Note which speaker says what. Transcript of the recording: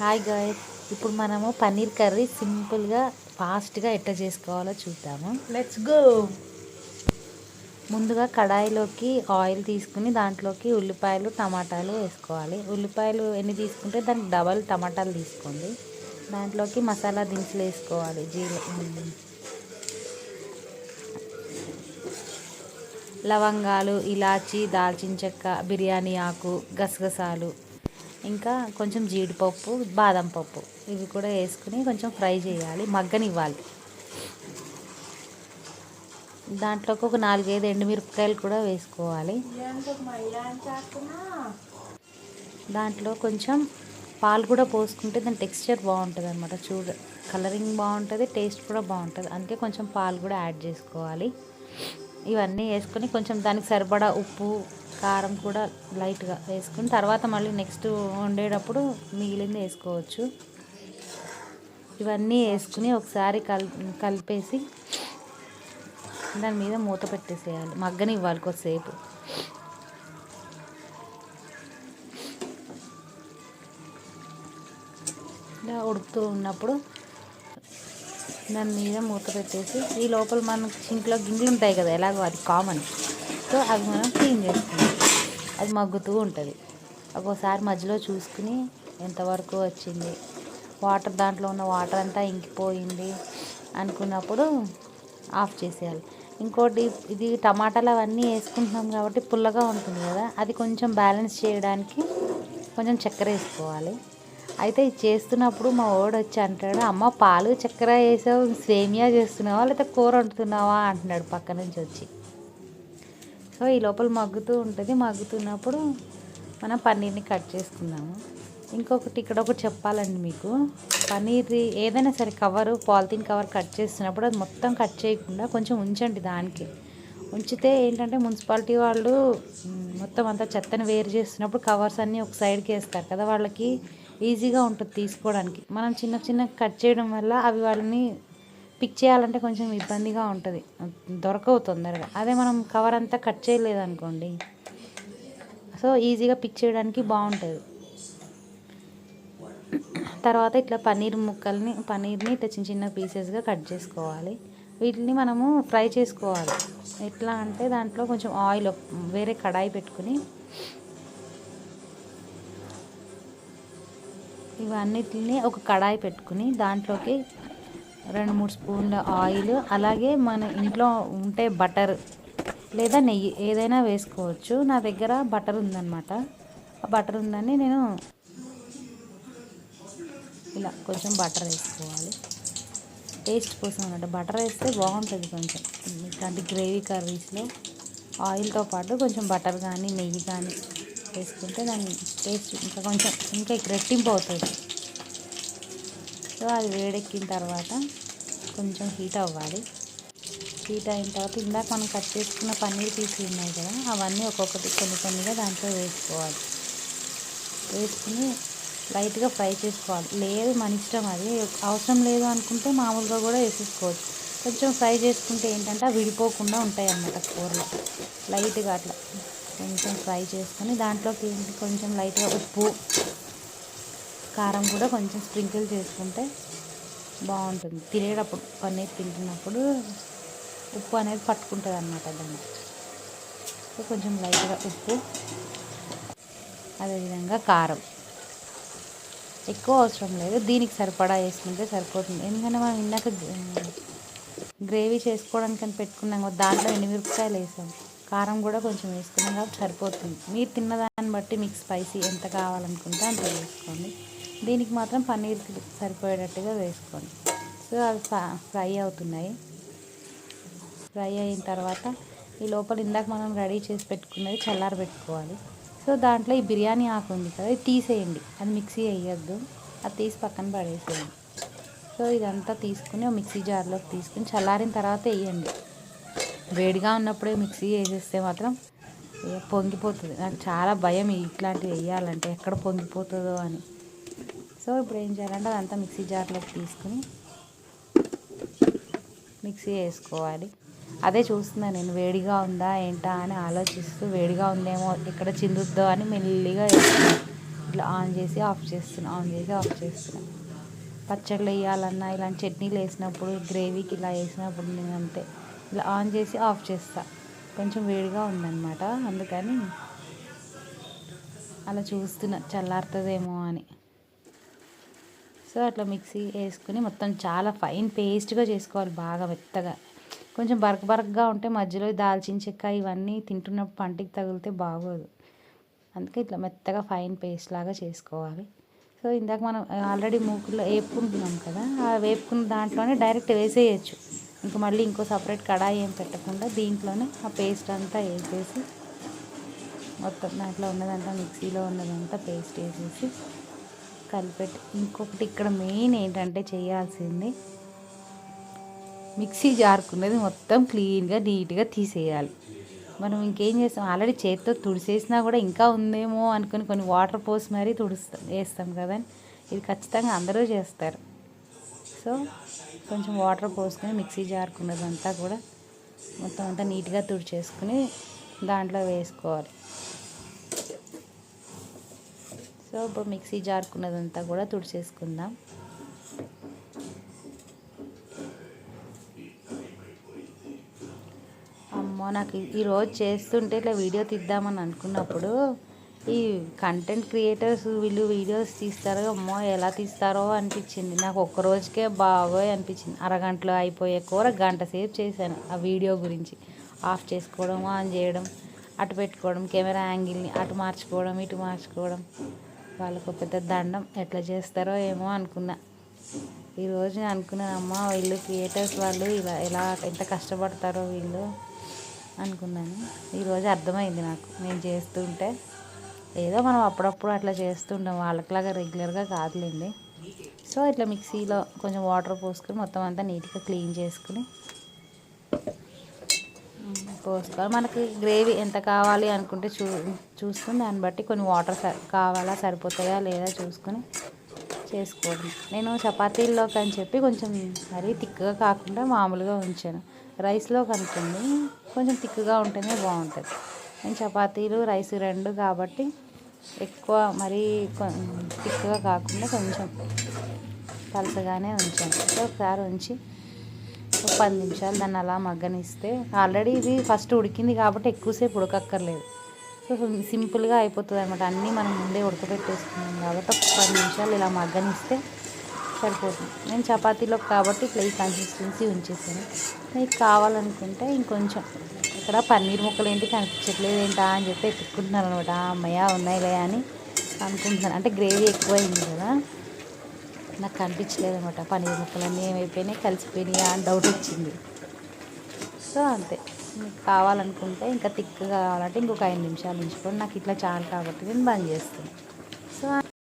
Speaker 1: Hi guys, ఇప్పుడు మనము paneer curry సింపుల్గా ఫాస్ట్గా ఎట్లా చేసుకోవాలో చూద్దాము.
Speaker 2: Let's go.
Speaker 1: ముందుగా కడాయిలోకి ఆయిల్ తీసుకుని దాంట్లోకి ఉల్లిపాయలు టమాటాలు వేసుకోవాలి. ఉల్లిపాయలు ఎన్ని తీసుకుంటే దానికి డబల్ టమాటాలు తీసుకోండి. దాంట్లోకి మసాలా దినుసులు వేసుకోవాలి. లవంగాలు, ఇలాచి, దాల్చిన చెక్క, బిర్యానీ ఆకు, గసగసాలు, ఇంకా కొంచెం జీడిపప్పు, బాదం పప్పు ఇవి కూడా వేసుకుని కొంచెం ఫ్రై చేయాలి, మగ్గనివ్వాలి. దాంట్లోకి ఒక 4-5 ఎండుమిరపకాయలు కూడా వేసుకోవాలి. దాంట్లో కొంచెం పాలు కూడా పోసుకుంటే దాని టెక్స్చర్ బాగుంటుంది అనమాట. కలరింగ్ బాగుంటుంది, టేస్ట్ కూడా బాగుంటుంది. అందుకే కొంచెం పాలు కూడా యాడ్ చేసుకోవాలి. ఇవన్నీ వేసుకొని కొంచెం దానికి సరిపడా ఉప్పు, కారం కూడా లైట్గా వేసుకుని తర్వాత మళ్ళీ నెక్స్ట్ వండేటప్పుడు మిగిలింది వేసుకోవచ్చు. ఇవన్నీ వేసుకుని ఒకసారి కలిపేసి దాని మీద మూత పెట్టేసేయాలి, మగ్గనివ్వాలి కొద్దిసేపు. ఇలా ఉడుకుతూ ఉన్నప్పుడు దాని మీద మూత పెట్టేసి ఈ లోపల మనకు సింక్లో గిన్నెలు ఉంటాయి కదా, ఎలాగో అది కామన్. సో అవి మనం క్లీన్ చేసుకుంటాం. అది మగ్గుతూ ఉంటుంది. ఒక్కోసారి మధ్యలో చూసుకుని ఎంతవరకు వచ్చింది, దాంట్లో ఉన్న వాటర్ అంతా ఇంకిపోయింది అనుకున్నప్పుడు ఆఫ్ చేసేయాలి. ఇంకోటి, ఇది టమాటాలు అవన్నీ వేసుకుంటున్నాం కాబట్టి పుల్లగా ఉంటుంది కదా, అది కొంచెం బ్యాలెన్స్ చేయడానికి కొంచెం చక్కెర వేసుకోవాలి. అయితే ఇది చేస్తున్నప్పుడు మా వాడు వచ్చి అంటాడు, అమ్మ పాలు చక్కెర వేసావు, సేమియా చేస్తున్నావా లేకపోతే కూర వండుతున్నావా అంటున్నాడు పక్క నుంచి వచ్చి. సో ఈ లోపల మగ్గుతూ ఉంటుంది. మగ్గుతున్నప్పుడు మనం పన్నీర్ని కట్ చేసుకుందాము. ఇక్కడ ఒకటి చెప్పాలండి మీకు, పన్నీర్ ఏదైనా సరే పాలిథిన్ కవర్ కట్ చేస్తున్నప్పుడు అది మొత్తం కట్ చేయకుండా కొంచెం ఉంచండి. దానికి ఉంచితే ఏంటంటే మున్సిపాలిటీ వాళ్ళు మొత్తం అంతా చెత్తని వేరు చేస్తున్నప్పుడు కవర్స్ అన్నీ ఒక సైడ్కి వేస్తారు కదా, వాళ్ళకి ఈజీగా ఉంటుంది తీసుకోవడానికి. మనం చిన్న చిన్న కట్ చేయడం వల్ల అవి వాళ్ళని పిక్ చేయాలంటే కొంచెం ఇబ్బందిగా ఉంటుంది, దొరకవు తొందరగా. అదే మనం కవర్ అంతా కట్ చేయలేదనుకోండి, సో ఈజీగా పిక్ చేయడానికి బాగుంటుంది. తర్వాత ఇట్లా పన్నీర్ని ఇట్లా చిన్న చిన్న పీసెస్గా కట్ చేసుకోవాలి. వీటిని మనము ఫ్రై చేసుకోవాలి. ఎట్లా అంటే దాంట్లో కొంచెం ఆయిల్, వేరే కడాయి పెట్టుకుని ఇవన్నిటిని ఒక కడాయి పెట్టుకుని దాంట్లోకి 2-3 స్పూన్ల ఆయిల్, అలాగే మన ఇంట్లో ఉంటే బటర్ లేదా నెయ్యి ఏదైనా వేసుకోవచ్చు. నా దగ్గర బటర్ ఉందన్నమాట. ఆ బటర్ ఉందని నేను ఇలా కొంచెం బటర్ వేసుకోవాలి, టేస్ట్ కోసం అన్నమాట. బటర్ వేస్తే బాగుంటుంది కొంచెం. ఇట్లాంటి గ్రేవీ కర్రీస్లో ఆయిల్తో పాటు కొంచెం బటర్ కానీ నెయ్యి కానీ వేసుకుంటే దాని టేస్ట్ ఇంకా రెట్టింపు అవుతుంది. సో అది వేడెక్కిన తర్వాత కొంచెం హీట్ అవ్వాలి. హీట్ అయిన తర్వాత ఇందాక మనం కట్ చేసుకున్న పన్నీర్ పీసులు ఉన్నాయి కదా, అవన్నీ ఒక్కొక్కటి కొన్నిగా దాంట్లో వేసుకోవాలి. వేసుకుని లైట్గా ఫ్రై చేసుకోవాలి. లేదు మన ఇష్టం, అది అవసరం లేదు అనుకుంటే మామూలుగా కూడా వేసేసుకోవచ్చు. కొంచెం ఫ్రై చేసుకుంటే ఏంటంటే అవి విడిపోకుండా ఉంటాయి అన్నమాట కూరలో. లైట్గా అట్లా కొంచెం ఫ్రై చేసుకొని దాంట్లోకి కొంచెం లైట్గా ఉప్పు, కారం కూడా కొంచెం స్ప్రింకిల్ చేసుకుంటే బాగుంటుంది. తినేటప్పుడు పన్నీర్ తింటున్నప్పుడు ఉప్పు అనేది పట్టుకుంటుంది అన్నమాట దాన్ని. సో కొంచెం లైట్గా ఉప్పు, అదేవిధంగా కారం ఎక్కువ అవసరం లేదు, దీనికి సరిపడా వేసుకుంటే సరిపోతుంది. ఎందుకంటే మనం ఇందాక గ్రేవీ చేసుకోవడానికి అని పెట్టుకున్నాం కదా, దాంట్లో ఎండుమిరపకాయలు వేసాం, కారం కూడా కొంచెం వేసుకున్నాం కాబట్టి సరిపోతుంది. మీరు తిన్నదాన్ని బట్టి మీకు స్పైసీ ఎంత కావాలనుకుంటే అంత వేసుకోండి. దీనికి మాత్రం పన్నీర్కి సరిపోయేటట్టుగా వేసుకోండి. సో అవి ఫ్రై అవుతున్నాయి. ఫ్రై అయిన తర్వాత ఈ లోపల ఇందాక మనం రెడీ చేసి పెట్టుకున్నది చల్లారబెట్టుకోవాలి. సో దాంట్లో ఈ బిర్యానీ ఆకు ఉంది కదా, ఇది తీసేయండి, అది మిక్సీ వేయద్దు, అది తీసి పక్కన పడేసేయండి. సో ఇదంతా తీసుకుని ఒక మిక్సీ జార్లోకి తీసుకుని చల్లారిన తర్వాత వేయండి. వేడిగా ఉన్నప్పుడే మిక్సీ వేసేస్తే మాత్రం పొంగిపోతుంది. నాకు చాలా భయం ఇట్లాంటివి వేయాలంటే, ఎక్కడ పొంగిపోతుందో అని. సో ఇప్పుడు ఏం చేయాలంటే అదంతా మిక్సీ జార్లోకి తీసుకుని మిక్సీ వేసుకోవాలి. అదే చూస్తున్నాను నేను, వేడిగా ఉందా ఏంటా అని ఆలోచిస్తూ, వేడిగా ఉందేమో ఎక్కడ చిందుద్దో అని మెల్లిగా వేసుకున్నాను. ఇట్లా ఆన్ చేసి ఆఫ్ చేస్తున్నా, ఆన్ చేసి ఆఫ్ చేస్తున్నా. పచ్చళ్ళు వేయాలన్నా ఇలాంటి చట్నీలు వేసినప్పుడు, గ్రేవీకి ఇలా వేసినప్పుడు నేను అంతే ఇలా ఆన్ చేసి ఆఫ్ చేస్తా. కొంచెం వేడిగా ఉందన్నమాట, అందుకని అలా చూస్తున్నా చల్లారుతుందేమో అని. సో అట్లా మిక్సీ వేసుకుని మొత్తం చాలా ఫైన్ పేస్ట్గా చేసుకోవాలి, బాగా మెత్తగా. కొంచెం బరకగా ఉంటే మధ్యలో దాల్చిన చెక్క ఇవన్నీ తింటున్నప్పుడు పంటికి తగిలితే బాగోదు. అందుకే ఇట్లా మెత్తగా ఫైన్ పేస్ట్ లాగా చేసుకోవాలి. సో ఇందాక మనం ఆల్రెడీ మూకుల్లో వేపుకుంటున్నాం కదా, ఆ వేపుకున్న దాంట్లోనే డైరెక్ట్ వేసేయచ్చు. ఇంకా మళ్ళీ ఇంకో సపరేట్ కడాయి ఏం పెట్టకుండా దీంట్లోనే ఆ పేస్ట్ అంతా వేసేసి మొత్తం దాంట్లో ఉన్నదంతా, మిక్సీలో ఉన్నదంతా పేస్ట్ వేసేసి కలిపెట్టి. ఇంకొకటి ఇక్కడ మెయిన్ ఏంటంటే చేయాల్సింది, మిక్సీ జారుకున్నది మొత్తం క్లీన్గా నీట్గా తీసేయాలి. మనం ఇంకేం చేస్తాం, ఆల్రెడీ చేతితో తుడిసేసినా కూడా ఇంకా ఉందేమో అనుకుని కొన్ని వాటర్ పోసి మరీ వేస్తాం కదా, ఇది ఖచ్చితంగా అందరూ చేస్తారు. సో కొంచెం వాటర్ పోసుకొని మిక్సీ జారుకున్నదంతా కూడా మొత్తం అంతా నీట్గా తుడిచేసుకుని దాంట్లో వేసుకోవాలి. సో ఇప్పుడు మిక్సీ జారుకున్నదంతా కూడా తుడిచేసుకుందాం. అమ్మో, నాకు ఈరోజు చేస్తుంటే ఇట్లా వీడియో తీద్దామని అనుకున్నప్పుడు ఈ కంటెంట్ క్రియేటర్స్ వీళ్ళు వీడియోస్ తీస్తారో, అమ్మో ఎలా తీస్తారో అనిపించింది నాకు. ఒక్క రోజుకే బాగోయ్ అనిపించింది. అరగంటలో అయిపోయే కూర గంట సేపు చేశాను ఆ వీడియో గురించి. ఆఫ్ చేసుకోవడం, ఆన్ చేయడం, అటు పెట్టుకోవడం, కెమెరా యాంగిల్ని అటు మార్చుకోవడం, ఇటు మార్చుకోవడం. వాళ్ళకు పెద్ద దండం, ఎట్లా చేస్తారో ఏమో అనుకున్నా. ఈరోజు నేను అనుకున్నాను, అమ్మ వీళ్ళు క్రియేటర్స్ వాళ్ళు ఇలా ఎలా ఎంత కష్టపడతారో వీళ్ళు అనుకున్నాను. ఈరోజు అర్థమైంది నాకు, నేను చేస్తుంటే. ఏదో మనం అప్పుడప్పుడు అట్లా చేస్తుంటాం, వాళ్ళకిలాగా రెగ్యులర్గా కాదులేండి. సో ఇట్లా మిక్సీలో కొంచెం వాటర్ పోసుకొని మొత్తం అంతా నీట్గా క్లీన్ చేసుకుని పోసుకోవాలి. మనకి గ్రేవీ ఎంత కావాలి అనుకుంటే చూసుకుని దాన్ని బట్టి కొన్ని వాటర్ కావాలా, సరిపోతాయా లేదా చూసుకొని చేసుకోవడం. నేను చపాతీల్లోకి అని చెప్పి కొంచెం మరీ థిక్గా కాకుండా మామూలుగా ఉంచాను. రైస్లోకి అనుకోండి కొంచెం థిక్గా ఉంటేనే బాగుంటుంది. నేను చపాతీలు రైస్ రెండు కాబట్టి ఎక్కువ మరీ థిక్గా కాకుండా కొంచెం పలసగానే ఉంచాను. సో ఒకసారి ఉంచి ఒక 10 నిమిషాలు దాన్ని అలా మగ్గనిస్తే, ఆల్రెడీ ఇది ఫస్ట్ ఉడికింది కాబట్టి ఎక్కువసేపు ఉడకక్కర్లేదు. సో సింపుల్గా అయిపోతుంది అనమాట. అన్నీ మనం ముందే ఉడకబెట్టేసుకున్నాం కాబట్టి ఒక 10 నిమిషాలు ఇలా మగ్గనిస్తే సరిపోతుంది. నేను చపాతీలోకి కాబట్టి ఇట్లా ఈ కన్సిస్టెన్సీ ఉంచేసాను. మీకు కావాలనుకుంటే ఇంకొంచెం, ఇక్కడ పన్నీర్ ముక్కలు ఏంటి కనిపించట్లేదు ఏంటా అని చెప్పి ఎత్తుక్కుంటున్నాను అనమాట. అమ్మయ్య ఉన్నాయిలే అని అనుకుంటున్నాను. అంటే గ్రేవీ ఎక్కువైంది కదా, నాకు కనిపించలేదు అనమాట. పన్నీర్ ముక్కలన్నీ ఏమైపోయినాయి, కలిసిపోయినాయి అని డౌట్ వచ్చింది. సో అంతే. మీకు కావాలనుకుంటే ఇంకా థిక్గా కావాలంటే ఇంకొక 5 నిమిషాలు ఉంచుకొని, నాకు ఇట్లా చాలు కాబట్టి నేను బంద్ చేస్తాను. సో